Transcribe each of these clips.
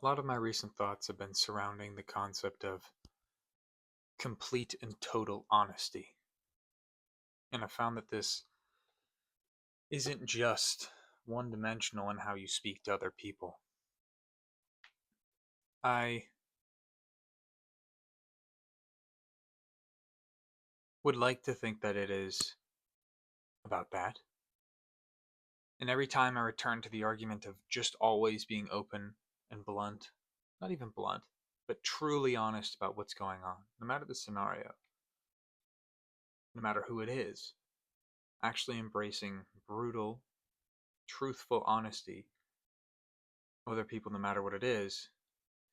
A lot of my recent thoughts have been surrounding the concept of complete and total honesty. And I found that this isn't just one dimensional in how you speak to other people. I would like to think that it is about that. And every time I return to the argument of just always being open and blunt, not even blunt, but truly honest about what's going on, no matter the scenario, no matter who it is, actually embracing brutal, truthful honesty with other people, no matter what it is,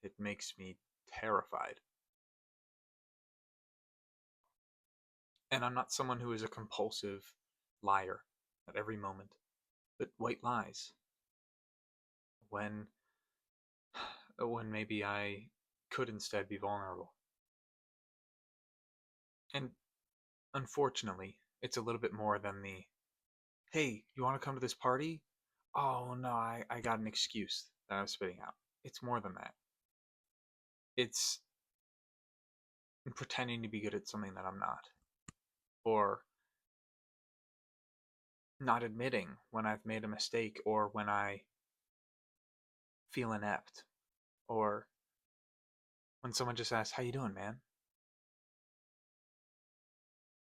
it makes me terrified. And I'm not someone who is a compulsive liar at every moment, but white lies when when maybe I could instead be vulnerable. And unfortunately, it's a little bit more than the hey, you want to come to this party? Oh no, I got an excuse that I'm spitting out. It's more than that. It's pretending to be good at something that I'm not, or not admitting when I've made a mistake, or when I feel inept, or when someone just asks, "How you doing, man?"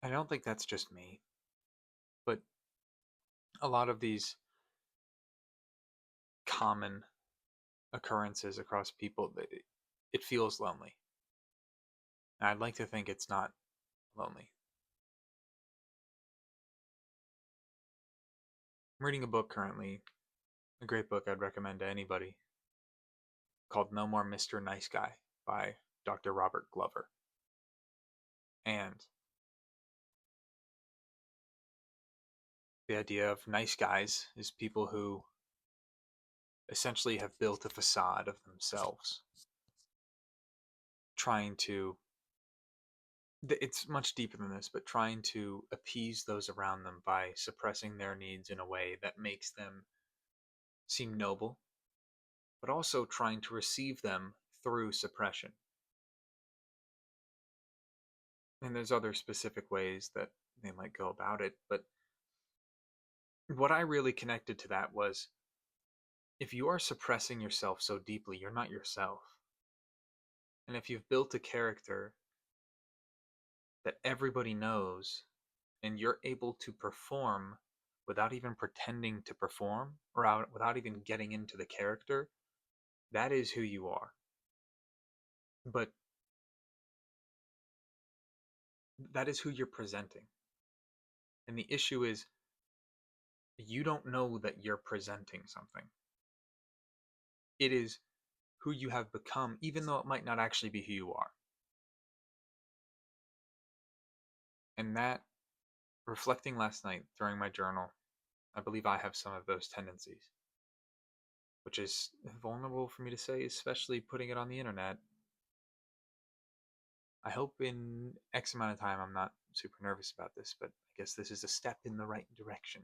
I don't think that's just me, but a lot of these common occurrences across people, it feels lonely. And I'd like to think it's not lonely. I'm reading a book currently, a great book I'd recommend to anybody, called No More Mr. Nice Guy by Dr. Robert Glover. And the idea of nice guys is people who essentially have built a facade of themselves, trying to, it's much deeper than this, but trying to appease those around them by suppressing their needs in a way that makes them seem noble, but also trying to receive them through suppression. And there's other specific ways that they might go about it, but what I really connected to that was, if you are suppressing yourself so deeply, you're not yourself. And if you've built a character that everybody knows and you're able to perform without even pretending to perform, or without even getting into the character, that is who you are. But that is who you're presenting. And the issue is, you don't know that you're presenting something. It is who you have become, even though it might not actually be who you are. And that, reflecting last night during my journal, I believe I have some of those tendencies, which is vulnerable for me to say, especially putting it on the internet. I hope in X amount of time I'm not super nervous about this, but I guess this is a step in the right direction.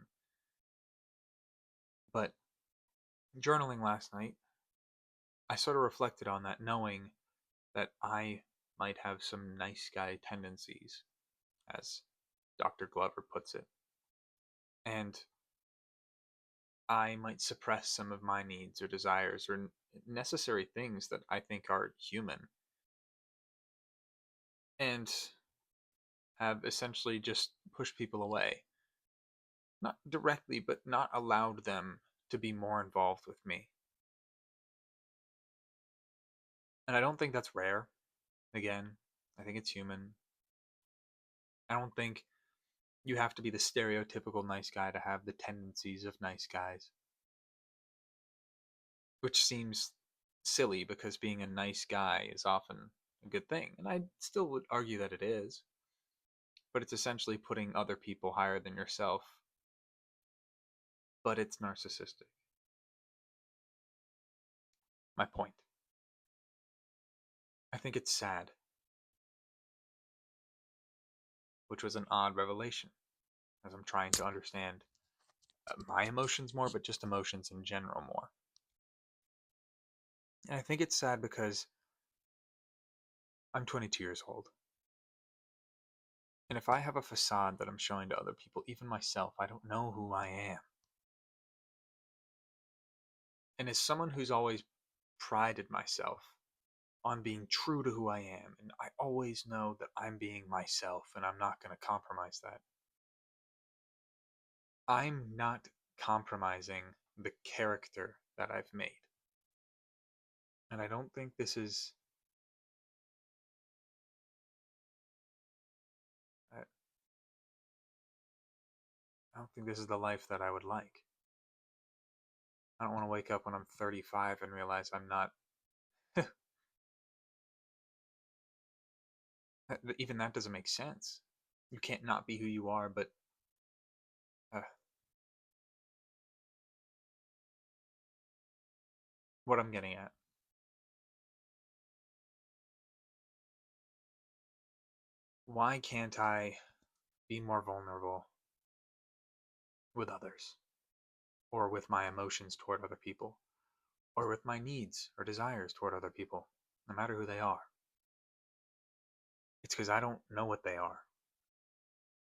But journaling last night, I sort of reflected on that, knowing that I might have some nice guy tendencies, as Dr. Glover puts it. And I might suppress some of my needs or desires or necessary things that I think are human, and have essentially just pushed people away. Not directly, but not allowed them to be more involved with me. And I don't think that's rare. Again, I think it's human. I don't think you have to be the stereotypical nice guy to have the tendencies of nice guys. Which seems silly, because being a nice guy is often a good thing. And I still would argue that it is. But it's essentially putting other people higher than yourself. But it's narcissistic. My point. I think it's sad, which was an odd revelation, as I'm trying to understand my emotions more, but just emotions in general more. And I think it's sad because I'm 22 years old. And if I have a facade that I'm showing to other people, even myself, I don't know who I am. And as someone who's always prided myself on being true to who I am, and I always know that I'm being myself and I'm not going to compromise that, I'm not compromising the character that I've made. And I don't think this is. I I don't think this is the life that I would like. I don't want to wake up when I'm 35 and realize I'm not. Even that doesn't make sense. You can't not be who you are, but uh, what I'm getting at. Why can't I be more vulnerable with others, or with my emotions toward other people, or with my needs or desires toward other people, no matter who they are? It's because I don't know what they are.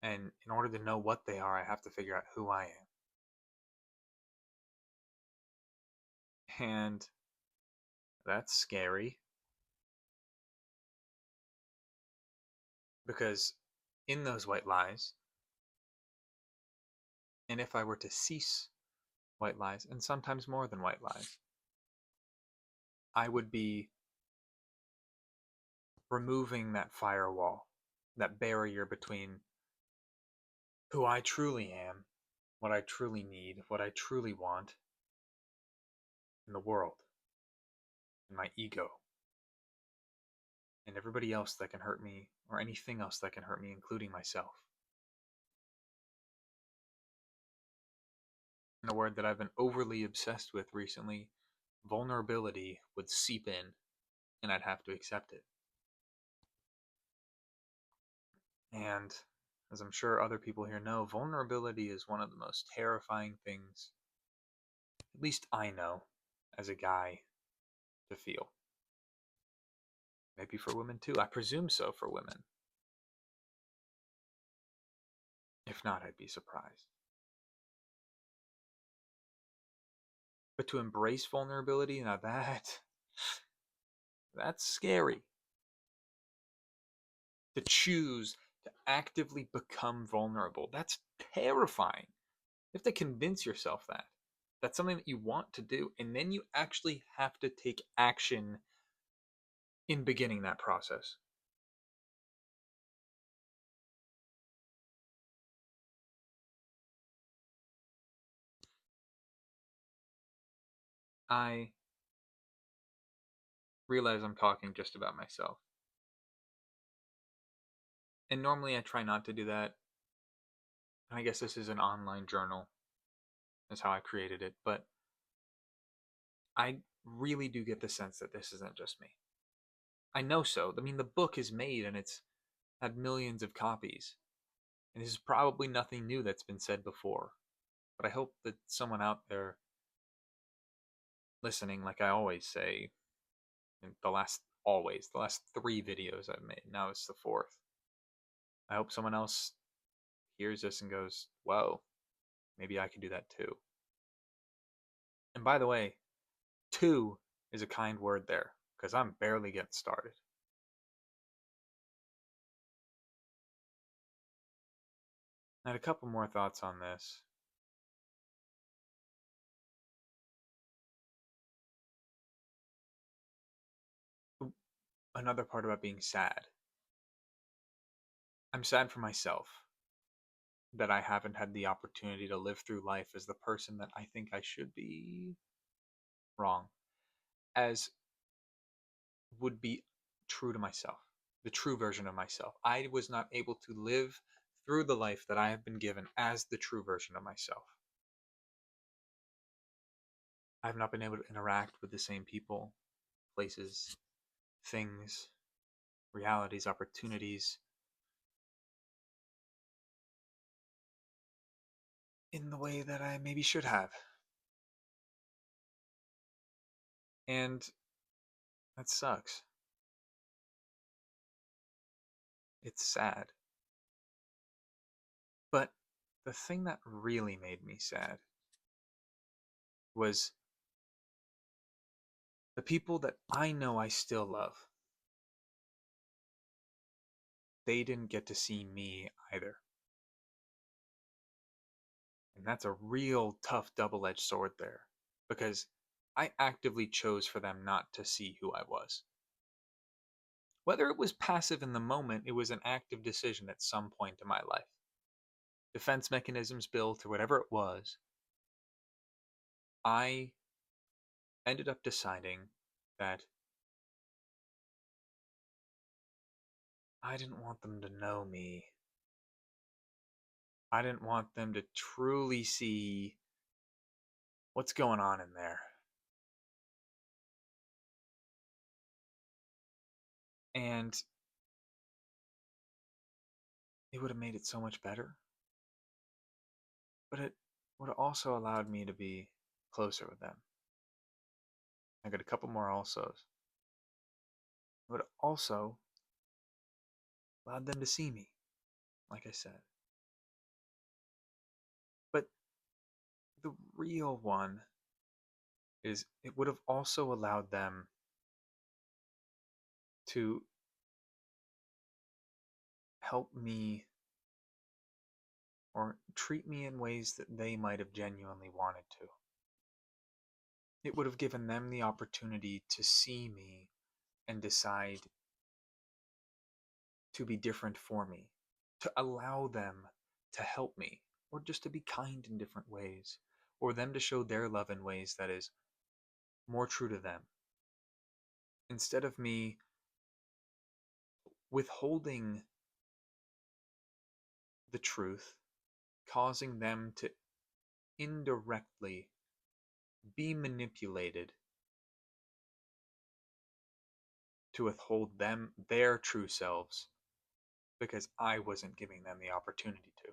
And in order to know what they are, I have to figure out who I am. And that's scary because in those white lies, and if I were to cease white lies, and sometimes more than white lies, I would be removing that firewall, that barrier between who I truly am, what I truly need, what I truly want in the world, and my ego, and everybody else that can hurt me, or anything else that can hurt me, including myself. And a word that I've been overly obsessed with recently, vulnerability, would seep in, and I'd have to accept it. And as I'm sure other people here know, vulnerability is one of the most terrifying things, at least I know, as a guy, to feel. Maybe for women too. I presume so for women. If not, I'd be surprised. But to embrace vulnerability, now that's scary. To choose to actively become vulnerable, that's terrifying. You have to convince yourself that that's something that you want to do, and then you actually have to take action in beginning that process. I realize I'm talking just about myself. And normally I try not to do that. I guess this is an online journal, is how I created it. But I really do get the sense that this isn't just me. I know so. I mean, the book is made and it's had millions of copies. And this is probably nothing new that's been said before. But I hope that someone out there listening, like I always say, in the last 3 videos I've made, now it's the fourth. I hope someone else hears this and goes, whoa, maybe I can do that too. And by the way, two is a kind word there, because I'm barely getting started. I had a couple more thoughts on this. Another part about being sad. I'm sad for myself that I haven't had the opportunity to live through life as the person that I think I should be. Wrong. As would be true to myself, the true version of myself. I was not able to live through the life that I have been given as the true version of myself. I have not been able to interact with the same people, places, things, realities, opportunities in the way that I maybe should have. And That sucks. It's sad. But the thing that really made me sad was the people that I know I still love. They didn't get to see me either. And that's a real tough double edged sword there. Because I actively chose for them not to see who I was. Whether it was passive in the moment, it was an active decision at some point in my life. Defense mechanisms built, or whatever it was, I ended up deciding that I didn't want them to know me. I didn't want them to truly see what's going on in there. And it would have made it so much better. But it would have also allowed me to be closer with them. I got a couple more alsos. It would have also allowed them to see me, like I said. But the real one is it would have also allowed them to help me or treat me in ways that they might have genuinely wanted to. It would have given them the opportunity to see me and decide to be different for me, to allow them to help me, or just to be kind in different ways, or them to show their love in ways that is more true to them. Instead of me withholding the truth, causing them to indirectly be manipulated to withhold them their true selves because I wasn't giving them the opportunity to.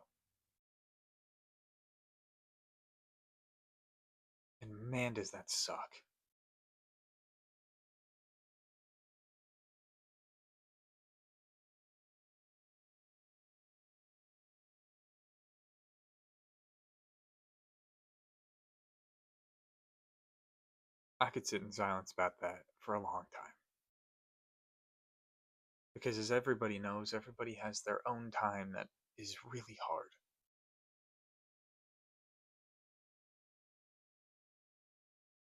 And man, does that suck. I could sit in silence about that for a long time. Because as everybody knows, everybody has their own time that is really hard.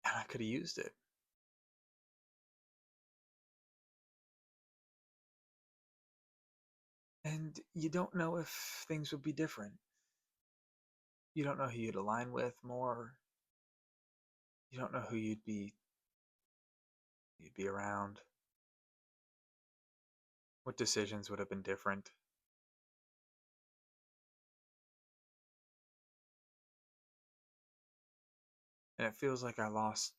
And I could have used it. And you don't know if things would be different. You don't know who you'd align with more. You don't know who you'd be around. What decisions would have been different. And it feels like I lost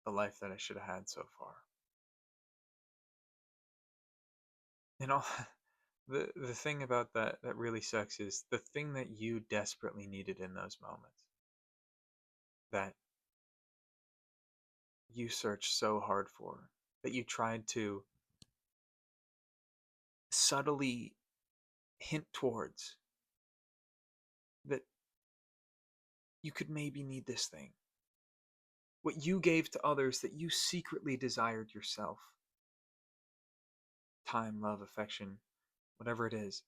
the life that I should have had so far. You know, the thing about that really sucks is the thing that you desperately needed in those moments, that you searched so hard for, that you tried to subtly hint towards, that you could maybe need this thing. What you gave to others that you secretly desired yourself. Time, love, affection, whatever it is.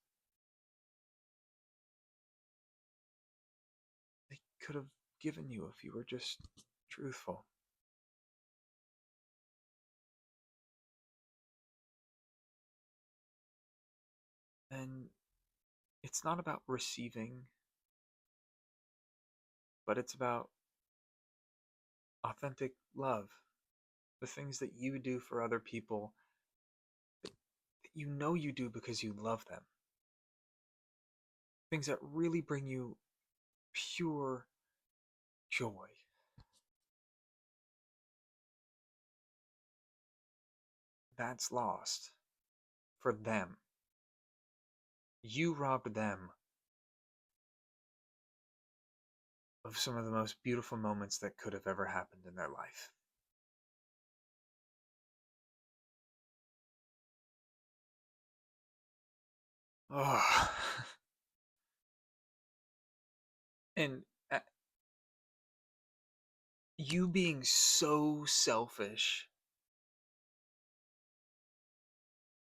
They could have given you if you were just truthful. And it's not about receiving, but it's about authentic love. The things that you do for other people that you know you do because you love them. Things that really bring you pure joy. That's lost for them. You robbed them of some of the most beautiful moments that could have ever happened in their life. Oh. And uh, you being so selfish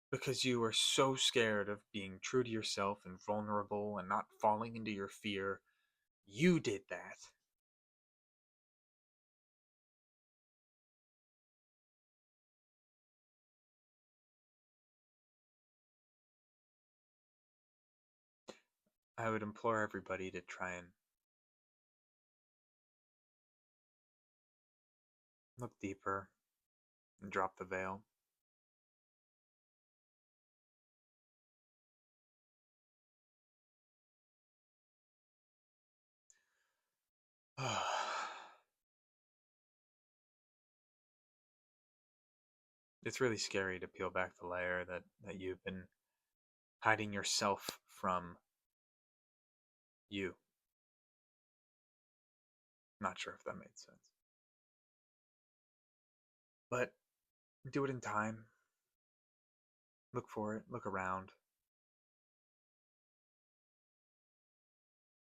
because you are so scared of being true to yourself and vulnerable and not falling into your fear, you did that. I would implore everybody to try and look deeper and drop the veil. It's really scary to peel back the layer that you've been hiding yourself from you. Not sure if that made sense. But do it in time. Look for it, look around.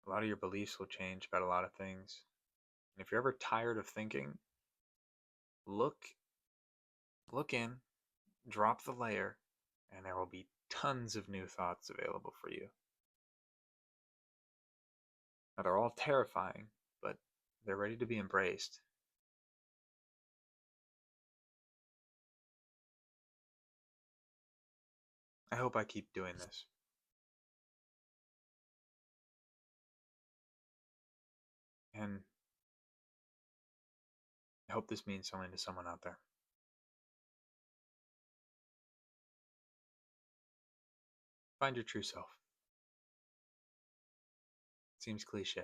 A lot of your beliefs will change about a lot of things. And if you're ever tired of thinking, look in, drop the layer, and there will be tons of new thoughts available for you. Now, they're all terrifying, but they're ready to be embraced. I hope I keep doing this. And I hope this means something to someone out there. Find your true self. Seems cliche.